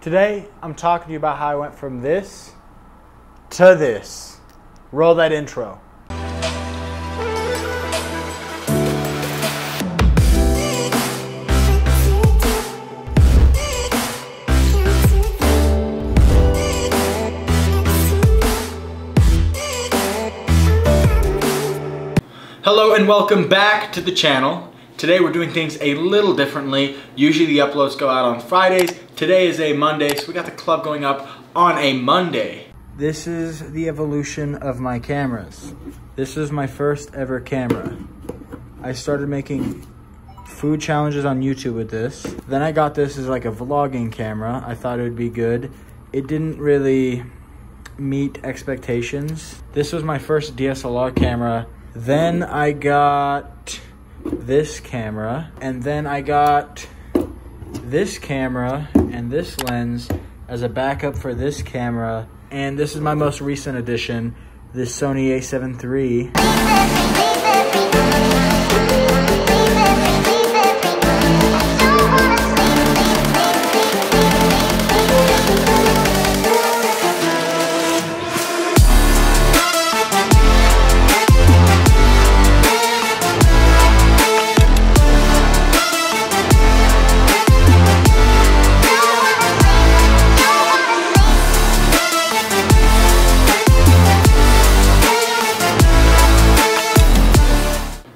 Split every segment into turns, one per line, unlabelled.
Today, I'm talking to you about how I went from this to this. Roll that intro.
Hello and welcome back to the channel. Today we're doing things a little differently. Usually the uploads go out on Fridays. Today is a Monday, so we got the club going up on a Monday.
This is the evolution of my cameras. This is my first ever camera. I started making food challenges on YouTube with this. Then I got this as like a vlogging camera. I thought it would be good. It didn't really meet expectations. This was my first DSLR camera. Then I got this camera, and then I got this camera and this lens as a backup for this camera. And this is my most recent addition, this Sony A7III.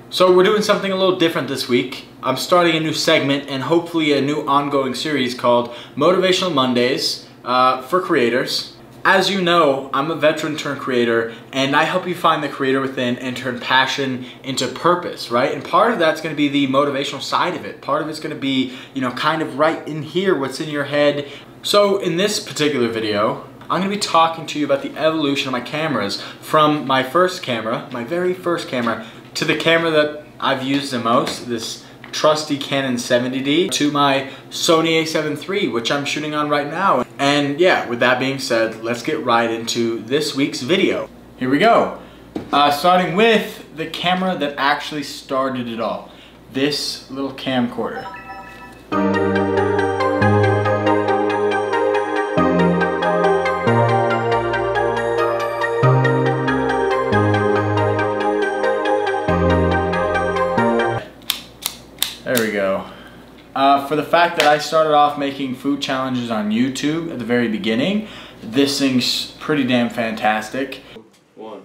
So we're doing something a little different this week. I'm starting a new segment and hopefully a new ongoing series called Motivational Mondays for creators. As you know, I'm a veteran turned creator, and I help you find the creator within and turn passion into purpose, right? And part of that's going to be the motivational side of it. Part of it's going to be, kind of right in here, what's in your head. So in this particular video, I'm going to be talking to you about the evolution of my cameras from my first camera, my very first camera, to the camera that I've used the most, this trusty Canon 70D, to my Sony A7III, which I'm shooting on right now. And yeah, with that being said, let's get right into this week's video. Here we go. Starting with the camera that actually started it all. This little camcorder. There we go. For the fact that I started off making food challenges on YouTube at the very beginning, this thing's pretty damn fantastic.
One.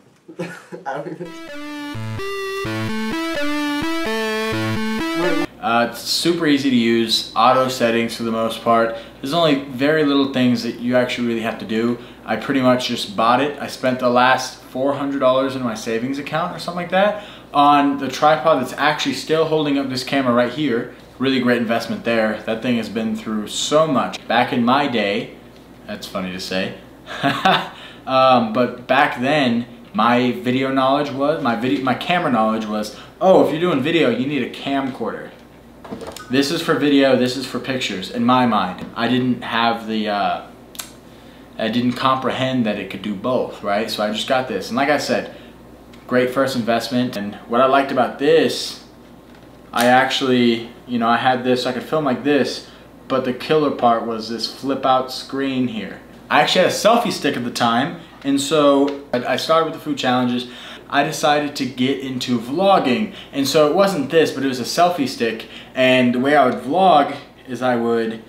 It's super easy to use, auto settings for the most part. There's only very little things that you actually really have to do. I pretty much just bought it. I spent the last $400 in my savings account or something like that on the tripod that's actually still holding up this camera right here. Really great investment there. That thing has been through so much. Back in my day, that's funny to say, but back then my video knowledge was, my camera knowledge was, oh, if you're doing video, you need a camcorder. This is for video, this is for pictures, in my mind. I didn't have the, I didn't comprehend that it could do both, right? So I just got this, and like I said, great first investment. And what I liked about this, I actually, I had this, I could film like this, but the killer part was this flip out screen here. I actually had a selfie stick at the time, and so I started with the food challenges. I decided to get into vlogging, and so it wasn't this, but it was a selfie stick. And the way I would vlog is I would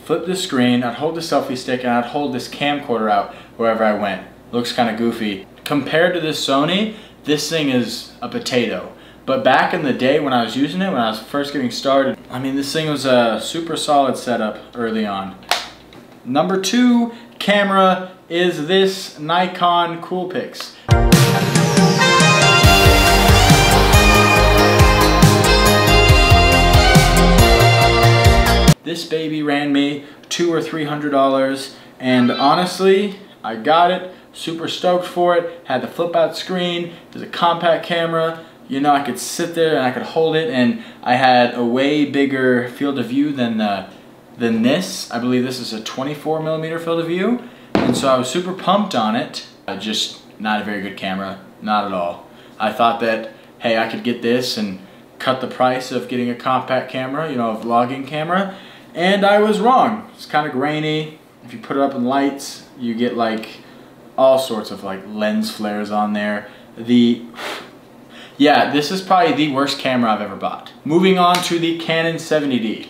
flip the screen, I'd hold the selfie stick, and I'd hold this camcorder out wherever I went. Looks kind of goofy. Compared to this Sony, this thing is a potato. But back in the day when I was using it, when I was first getting started, I mean, this thing was a super solid setup early on. Number 2 camera is this Nikon Coolpix. This baby ran me $200 or $300, and honestly, I got it, super stoked for it, had the flip out screen, there's a compact camera, I could sit there and I could hold it, and I had a way bigger field of view than this. I believe this is a 24mm field of view, and so I was super pumped on it. Just not a very good camera, not at all. I thought that, hey, I could get this and cut the price of getting a compact camera, a vlogging camera, and I was wrong. It's kind of grainy, if you put it up in lights, you get like all sorts of like lens flares on there. Yeah, this is probably the worst camera I've ever bought. Moving on to the Canon 70D.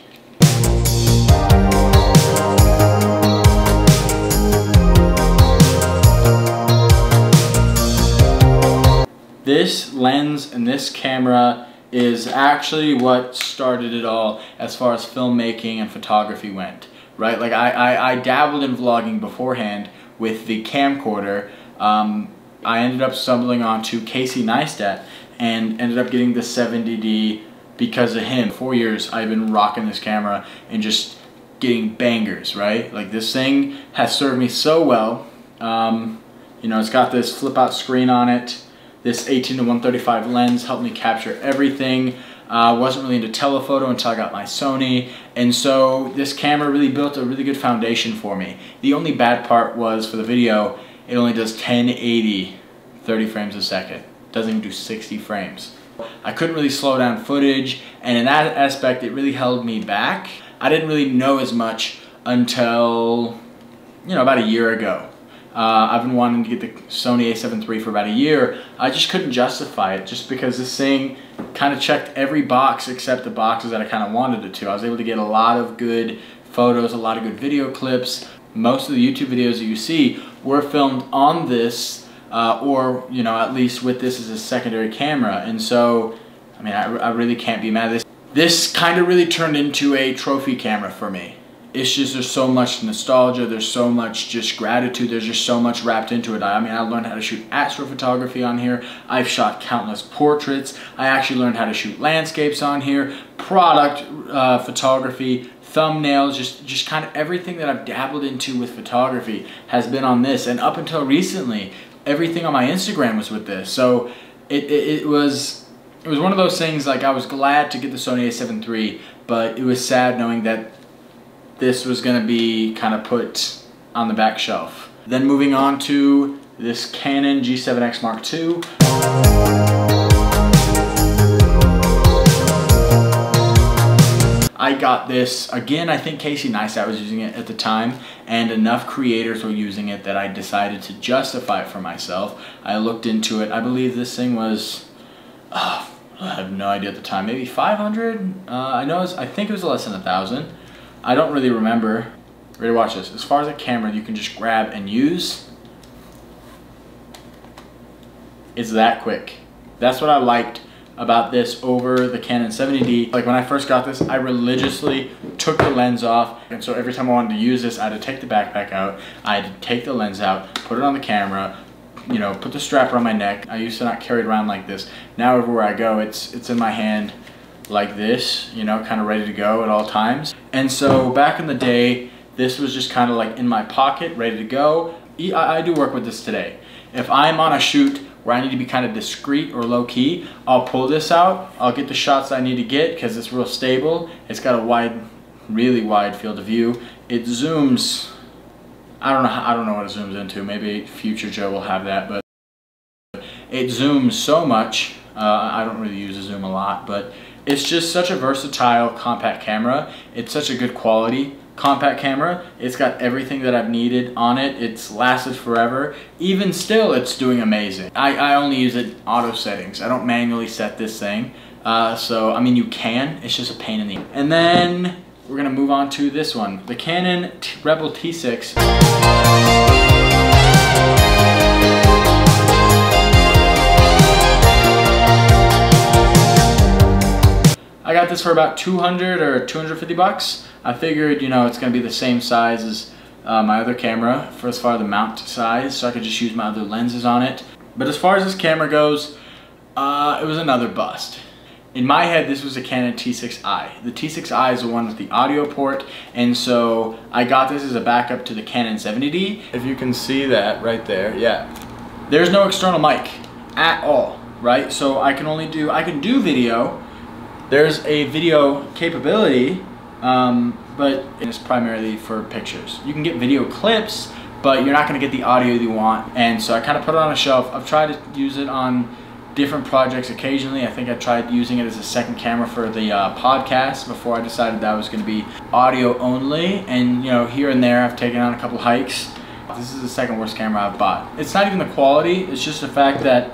This lens and this camera is actually what started it all as far as filmmaking and photography went, right? Like I dabbled in vlogging beforehand with the camcorder. I ended up stumbling onto Casey Neistat and ended up getting the 70D because of him. 4 years I've been rocking this camera and just getting bangers, right? Like this thing has served me so well. You know, it's got this flip out screen on it. This 18-135 lens helped me capture everything. Wasn't really into telephoto until I got my Sony, and so this camera really built a really good foundation for me. The only bad part was for the video, it only does 1080 30 frames a second. It doesn't even do 60 frames. I couldn't really slow down footage, and in that aspect it really held me back. I didn't really know as much until, you know, about a year ago. I've been wanting to get the Sony A7 III for about a year. I just couldn't justify it just because this thing kind of checked every box except the boxes that I kind of wanted it to. I was able to get a lot of good photos, a lot of good video clips. Most of the YouTube videos that you see were filmed on this or, you know, at least with this as a secondary camera. And so, I mean, I really can't be mad at this. This kind of really turned into a trophy camera for me. It's just, there's so much nostalgia, there's so much just gratitude, there's just so much wrapped into it. I mean, I learned how to shoot astrophotography on here. I've shot countless portraits. I actually learned how to shoot landscapes on here, product photography, thumbnails, just kind of everything that I've dabbled into with photography has been on this. And up until recently, everything on my Instagram was with this. So it was one of those things, like I was glad to get the Sony A7 III, but it was sad knowing that this was going to be kind of put on the back shelf. Then moving on to this Canon G7X Mark II. I got this, again, I think Casey Neistat was using it at the time, and enough creators were using it that I decided to justify it for myself. I looked into it. I believe this thing was, I have no idea at the time, maybe 500? I think it was less than 1,000. I don't really remember. Ready to watch this. As far as a camera you can just grab and use, it's that quick. That's what I liked about this over the Canon 70D. Like when I first got this, I religiously took the lens off, and so every time I wanted to use this, I had to take the backpack out, I had to take the lens out, put it on the camera, you know, put the strap around my neck. I used to not carry it around like this. Now everywhere I go, it's in my hand like this, you know, kind of ready to go at all times. And so back in the day, this was just kind of like in my pocket, ready to go. I do work with this today. If I'm on a shoot where I need to be kind of discreet or low key, I'll pull this out, I'll get the shots I need to get because it's real stable. It's got a wide, really wide field of view. It zooms, I don't know what it zooms into. Maybe future Joe will have that, but it zooms so much. I don't really use a zoom a lot, but it's just such a versatile compact camera. It's such a good quality compact camera. It's got everything that I've needed on it. It's lasted forever. Even still, it's doing amazing. I only use it auto settings. I don't manually set this thing. So, I mean, you can. It's just a pain in the... And then we're going to move on to this one. The Canon Rebel T6. I got this for about 200 or 250 bucks. I figured, you know, it's gonna be the same size as my other camera for as far as the mount size, so I could just use my other lenses on it. But as far as this camera goes, it was another bust. In my head, this was a Canon T6i. The T6i is the one with the audio port, and so I got this as a backup to the Canon 70D. If you can see that right there, yeah. There's no external mic at all, right? So I can do video. There's a video capability, but it's primarily for pictures. You can get video clips, but you're not gonna get the audio you want. And so I kind of put it on a shelf. I've tried to use it on different projects occasionally. I think I tried using it as a second camera for the podcast before I decided that was going to be audio only. And you know, here and there I've taken on a couple hikes. This is the second worst camera I've bought. It's not even the quality, it's just the fact that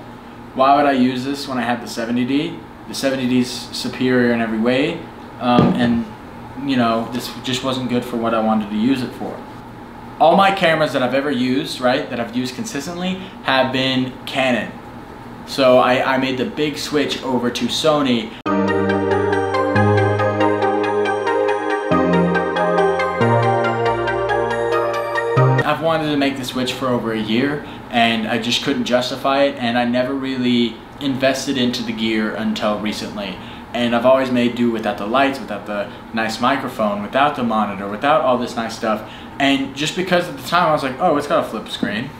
why would I use this when I had the 70D? The 70D is superior in every way, and you know, this just wasn't good for what I wanted to use it for. All my cameras that I've ever used, right, that I've used consistently have been Canon. So I made the big switch over to Sony. I've wanted to make the switch for over a year and I just couldn't justify it, and I never really invested into the gear until recently. And I've always made do without the lights, without the nice microphone, without the monitor, without all this nice stuff. And just because at the time I was like, oh, it's got a flip screen.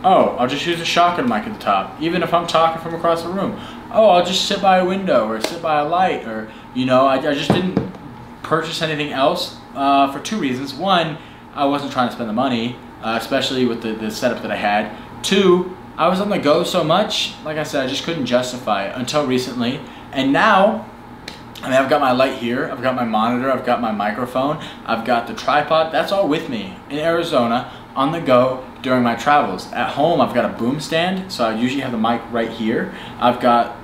Oh, I'll just use a shotgun mic at the top, even if I'm talking from across the room. Oh, I'll just sit by a window or sit by a light, or, you know, I just didn't purchase anything else for two reasons. One, I wasn't trying to spend the money, especially with the setup that I had. Two, I was on the go so much, like I said, I just couldn't justify it until recently. And now, I mean, I've got my light here, I've got my monitor, I've got my microphone, I've got the tripod, that's all with me in Arizona, on the go, during my travels. At home, I've got a boom stand, so I usually have the mic right here. I've got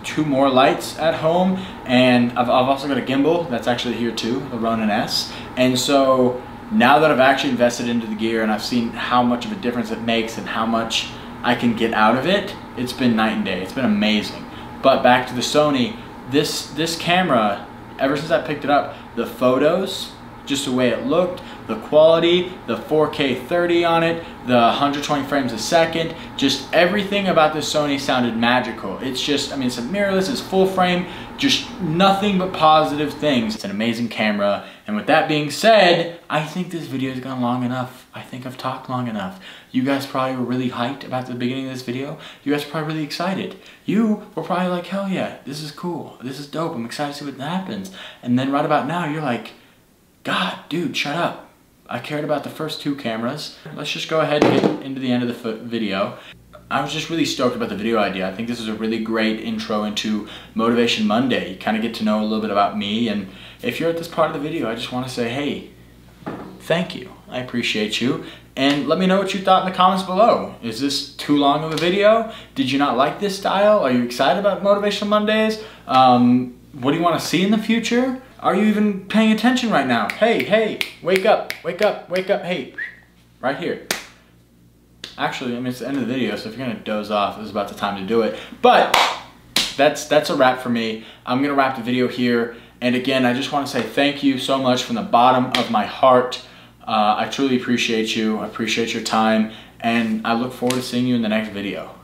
two more lights at home, and I've also got a gimbal that's actually here too, the Ronin S. And so now that I've actually invested into the gear and I've seen how much of a difference it makes and how much I can get out of it, it's been night and day. It's been amazing. But back to the Sony, this camera, ever since I picked it up, the photos, just the way it looked, the quality, the 4K 30 on it, the 120 frames a second, just everything about this Sony sounded magical. It's just, I mean, it's a mirrorless, it's full frame, just nothing but positive things. It's an amazing camera. And with that being said, I think this video has gone long enough. I think I've talked long enough. You guys probably were really hyped about the beginning of this video. You guys are probably really excited. You were probably like, hell yeah, this is cool. This is dope. I'm excited to see what happens. And then right about now, you're like, God, dude, shut up. I cared about the first two cameras. Let's just go ahead and get into the end of the video. I was just really stoked about the video idea. I think this is a really great intro into Motivation Monday. You kind of get to know a little bit about me, and if you're at this part of the video, I just want to say, hey, thank you. I appreciate you. And let me know what you thought in the comments below. Is this too long of a video? Did you not like this style? Are you excited about Motivational Mondays? What do you want to see in the future? Are you even paying attention right now? Hey, hey, wake up, wake up, wake up, hey, right here. Actually, I mean, it's the end of the video, so if you're gonna doze off, this is about the time to do it. But that's a wrap for me. I'm gonna wrap the video here. And again, I just wanna say thank you so much from the bottom of my heart. I truly appreciate you. I appreciate your time, and I look forward to seeing you in the next video.